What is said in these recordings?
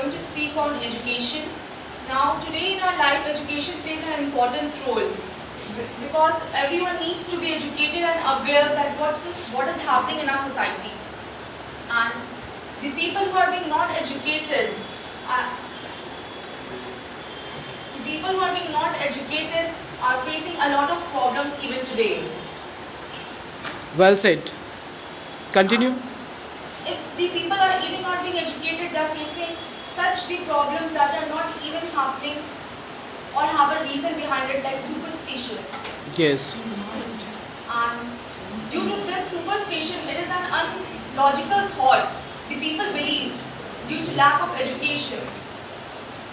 going to speak on education. Now, today in our life, education plays an important role because everyone needs to be educated and aware that what is happening in our society. And the people who are being not educated, are facing a lot of problems even today. Well said. Continue. If the people are even not being educated, they are facing such the problems that are not even happening or have a reason behind it, like superstition. Yes. And due to this superstition, it is an unlogical thought the people believe due to lack of education.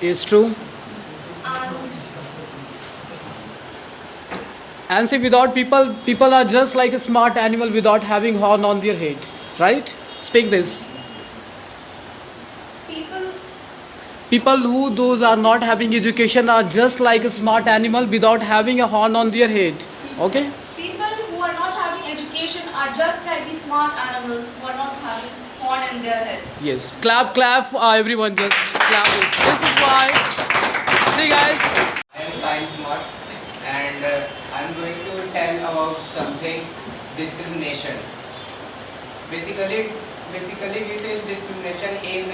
Is true. And And say without people are just like a smart animal without having horn on their head. Right? Speak this. People who those are not having education are just like a smart animal without having a horn on their head. Okay? people who are not having education are just like the smart animals who are not having horn in their heads. Yes. Clap, everyone just clap this. This is why. See guys. I am Sai Kumar and I am going to tell about something discrimination. Basically we face discrimination in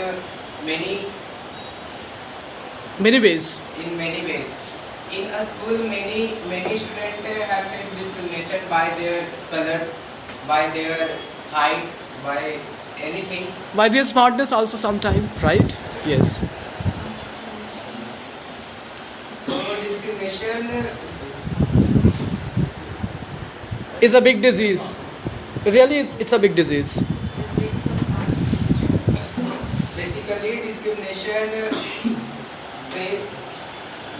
Many ways. many ways. In a school, many students have faced discrimination by their colors, by their height, by anything. By their smartness also sometime, right? Yes. So discrimination Is a big disease. Really, it's a big disease. basically discrimination face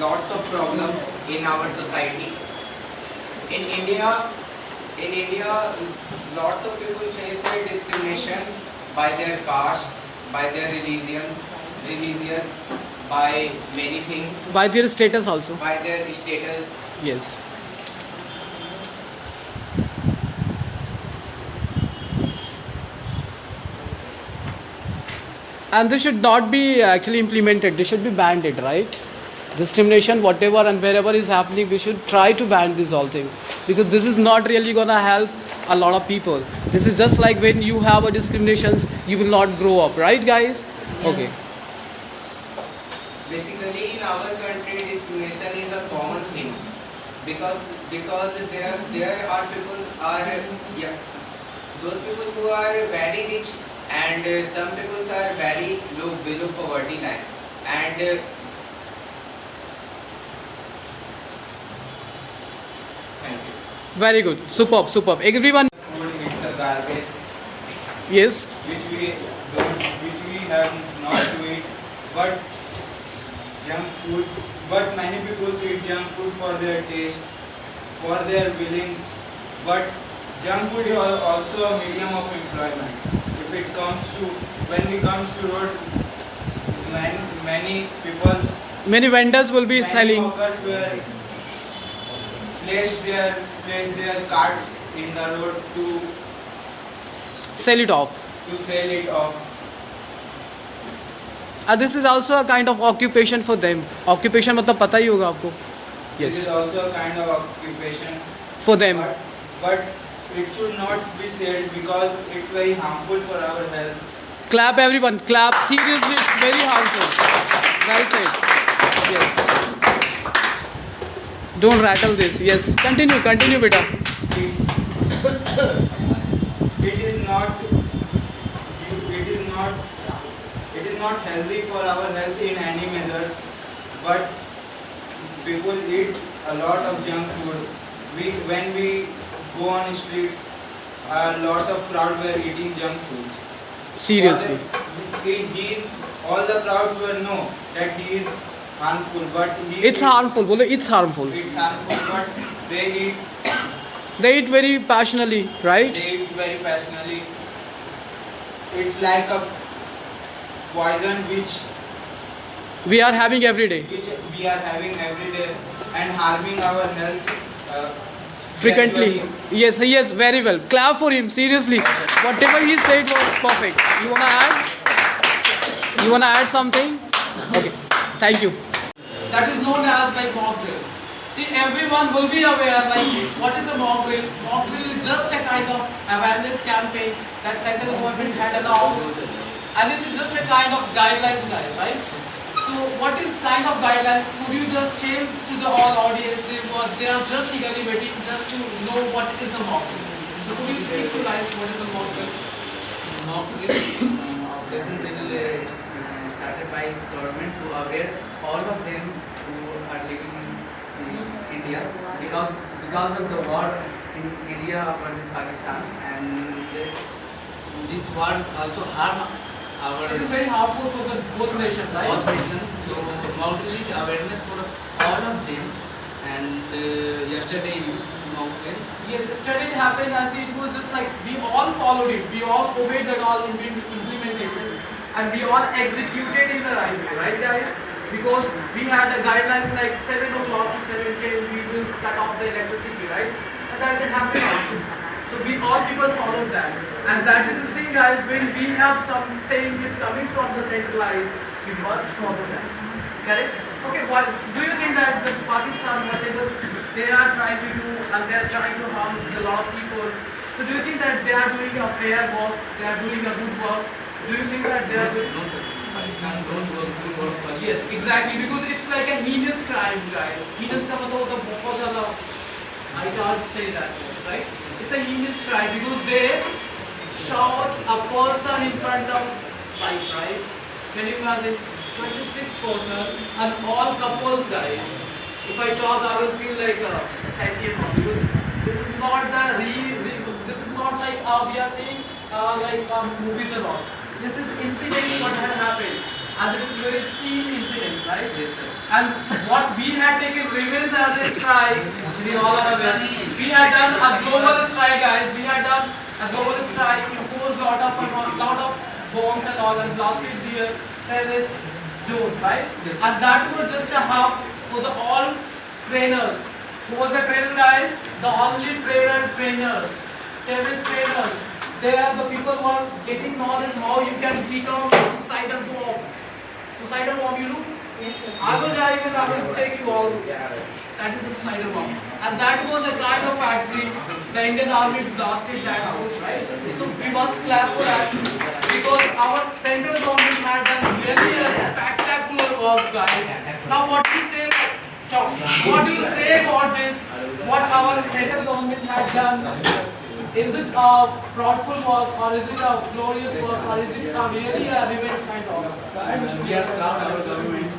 lots of problem in our society. In India, lots of people face discrimination by their caste, by their religious, by many things, By their status also. by their status. Yes. And this should not be actually implemented. This should be banned, it, right? Discrimination, whatever and wherever is happening, we should try to ban this whole thing because this is not really gonna help a lot of people. This is just like when you have a discriminations, you will not grow up, right, guys? Okay. Basically, in our country, discrimination is a common thing because there are those people who are very rich and some people are very low below poverty line and thank you. Very good. Superb. Everyone. Food, it's a garbage Yes. which we have not to eat, but junk food. But many people eat junk food for their taste, for their feelings. But junk food is also a medium of employment. If it comes to when we comes to road, many people's Many vendors will be many selling. workers were place their carts in the road to Sell it off. sell it off. This is also a kind of occupation for them. Occupation मतलब पता ही होगा आपको. This Yes. is also a kind of occupation, For them. but it should not be sold because it's very harmful for our health. Clap everyone. Clap. Seriously, it's very harmful. Well said. Yes. Don't rattle this. Yes. Continue, beta. It is not healthy for our health in any measures, but people eat a lot of junk food. When we go on streets, a lot of crowd were eating junk food. Seriously. All the crowds will know that he is harmful, but It's harmful. बोलो it's harmful. It's harmful, but they They eat very passionately, right? eat very passionately. It's like a poison which We are having every day. we are having every day and harming our health. Frequently. gradually. Yes, very well. Clap for him. Seriously. Whatever he said was perfect. You wanna add something? Okay, thank you. That is known as like mock drill. See, everyone will be aware like what is a mock drill. Mock drill is just a kind of awareness campaign that central government had announced, and it is just a kind of guidelines, guys, right? So, what is kind of guidelines? Could you just tell to the all audience because they are just eagerly waiting just to know what is the mock drill. So, could you speak to guys what is the mock drill? Mock drill operation drill started by government to aware all of them who are living in India because of the war in India versus Pakistan, and this war also harm our It is very harmful for the both nations, right? both nations. So mock drill is awareness for all of them, and yesterday mock drill. Yes, yesterday it happened as it was just like we all followed it, we all obeyed that all implementations, and we all executed in the right way, right guys? Because we had the guidelines like 7 o'clock to 7:10 we will cut off the electricity, right? And that did happen also. So we all people followed that. And that is the thing guys, when we have something is coming from the centralized, we must follow that. Correct? Okay, what do you think that the Pakistan, whatever they are trying to do and they are trying to harm a lot of people, so do you think that they are doing a fair work, they are doing a good work? Do you think that they are doing? No sir, Pakistan don't work for Yes, exactly, because it's like a heinous crime, guys. Heinous का मतलब होता है बहुत ज़्यादा. I can't say that words, right? It's a heinous crime because they shot a person in front of life, right? Can you imagine? 26 person and all couples, guys. If I talk, I will feel like slightly wrong because this is not the this is not like we are saying movies and all. This is incidents what had happened, and this is very seen incidents, right? Yes sir. And what we had taken revenge as a strike, we all are aware. We had done a global strike, guys. We had done a global strike, imposed lot of bombs and all, and blasted the terrorist zone, right? Yes. And that was just a hub for the all trainers. Who was a trainer, guys? The only trainers, terrorist trainers. They are the people who are getting knowledge how you can become a suicidal bomb. Suicidal bomb, you know? Yes, sir. I will take you all. That is a suicidal bomb. And that was a kind of factory. The Indian Army blasted that out, right? So we must clap for that. Because our central government had done really a spectacular work, guys. Now what do you say? Stop. What do you say about this? What our central government had done? Is it a proudful work, or is it a glorious work, or is it a really a revenge kind of? We are proud our government.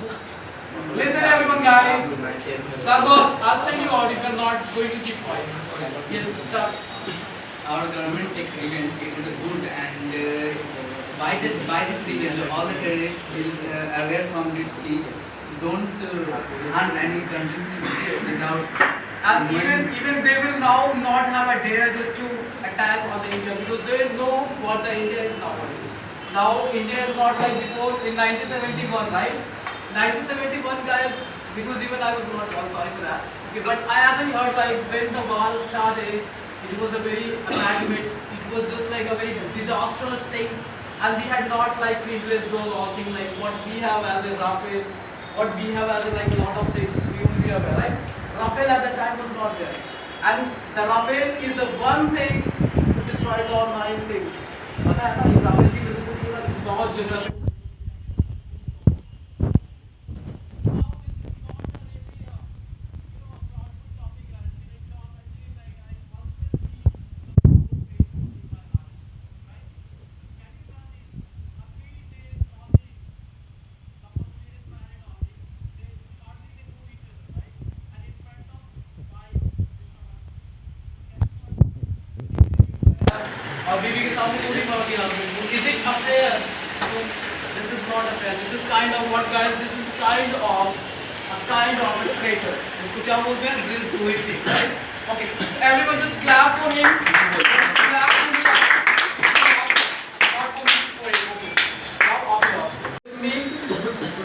Listen everyone guys. Sir boss, I'll send you out if you're not going to keep quiet. Yes, start. Our government takes revenge. It is a good, and by this revenge, all the terrorists will aware from this key. Don't harm any countries without. And even they will now not have a dare just to attack on the India because they know what the India is nowadays. Now India is not like before in 1971, right? 1971 guys, because even I was not born, sorry for that. Okay, but I hasn't heard like when the war started, it was a very amalgamate, it was just like a very disastrous things, and we had not like replaced those all things like what we have as a Rafale, what we have as a like lot of things we will be aware, right? Rafale at the time was not there, and the Rafale is the one thing to destroy all 9 things. पता है ना ये Rafale की वजह से पूरा बहुत जगह पे और बीवी के सामने पूरी party husband. Is it affair? No, this is not affair. This is kind of what guys? This is kind of a traitor. इसको क्या बोलते हैं? This do it thing, right? Okay. So everyone just clap for him. Clap for me. Clap for me for it. Okay. Now off it off. Me.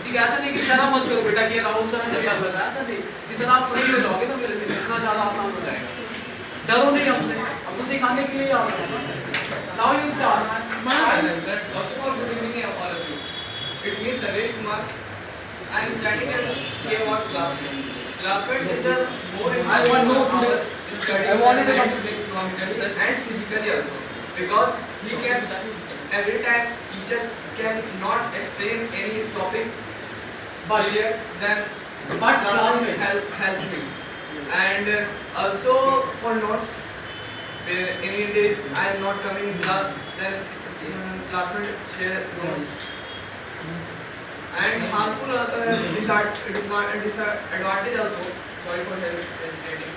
ठीक है ऐसा नहीं कि शर्म मत करो बेटा कि राहुल सर ने क्या बोला ऐसा नहीं. जितना आप फ्री हो जाओगे ना मेरे से इतना ज़्यादा आसान हो जाएगा. डरो नहीं हमसे. अब तो सिखाने के लिए आओ. Now you start. First of all, good evening all of you. It's me, Saresh Kumar, I am standing here to say about classmate. Classmate is the more important of our studies and physically also, because he can every time teachers can not explain any topic clear, then classmate help me. And also for notes, any days I am not coming in class, then classmate share notes. And harmful disadvantage also. Sorry for hesitating.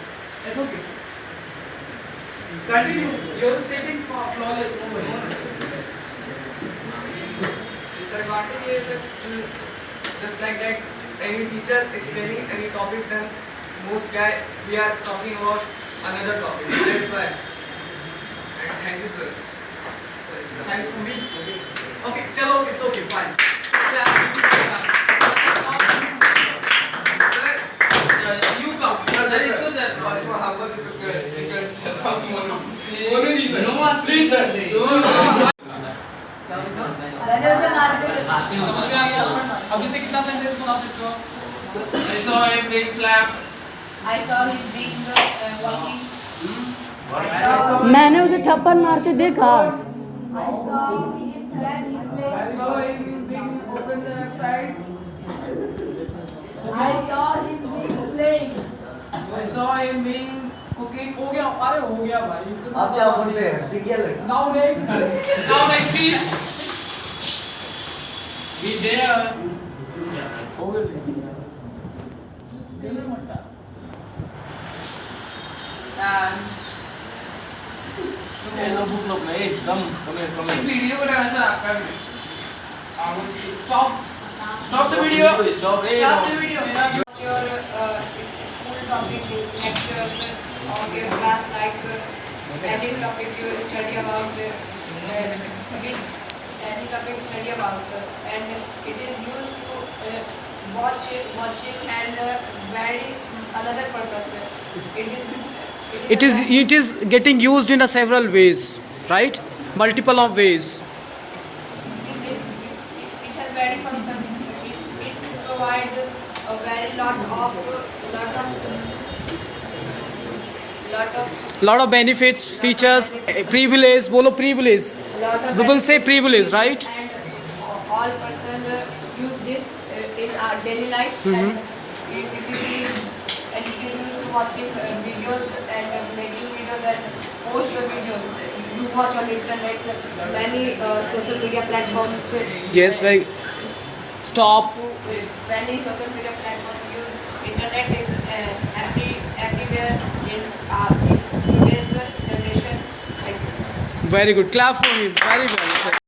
It's okay. Continue. You're stating flawless. Disadvantage is just like that. Any teacher explaining any topic, then most guy we are talking about another topic. That's why. And thank you, sir. Thanks for me. Okay, chalo, it's okay, fine. You come. Sir, इसको sir. No one please sir. समझ में आ गया? अभी से कितना sentence बना सकते हो? I saw him being clapped. I saw him being walking. मैंने उसे थप्पड़ मार के देखा। I saw him when he I played. saw him being open the website. I saw him being playing. I saw him being cooking. हो गया, अरे हो गया भाई। आप क्या बोल रहे हैं? सीख गया लड़का। Now next scene. He's there. हो गया। And लो बुक लो नहीं कम कम वीडियो बनाना सर आपका stop the video. Stop Stop the video. Your school topic, lectures of your class, like any topic you study about, any topic study about, and it is used to watching and very another purpose. It is getting used in a several ways, right? Multiple of ways. It has very function. It provides a very lot Lot of benefits, features, privilege. बोलो privilege. of We will say privilege, right? And all person use this in our daily life. And it is used to watching videos and making videos and post your videos. You watch on internet many social media platforms. Yes, very. Stop. Many social media platforms use internet is everywhere in today's generation. Very good. Clap for him. Very well.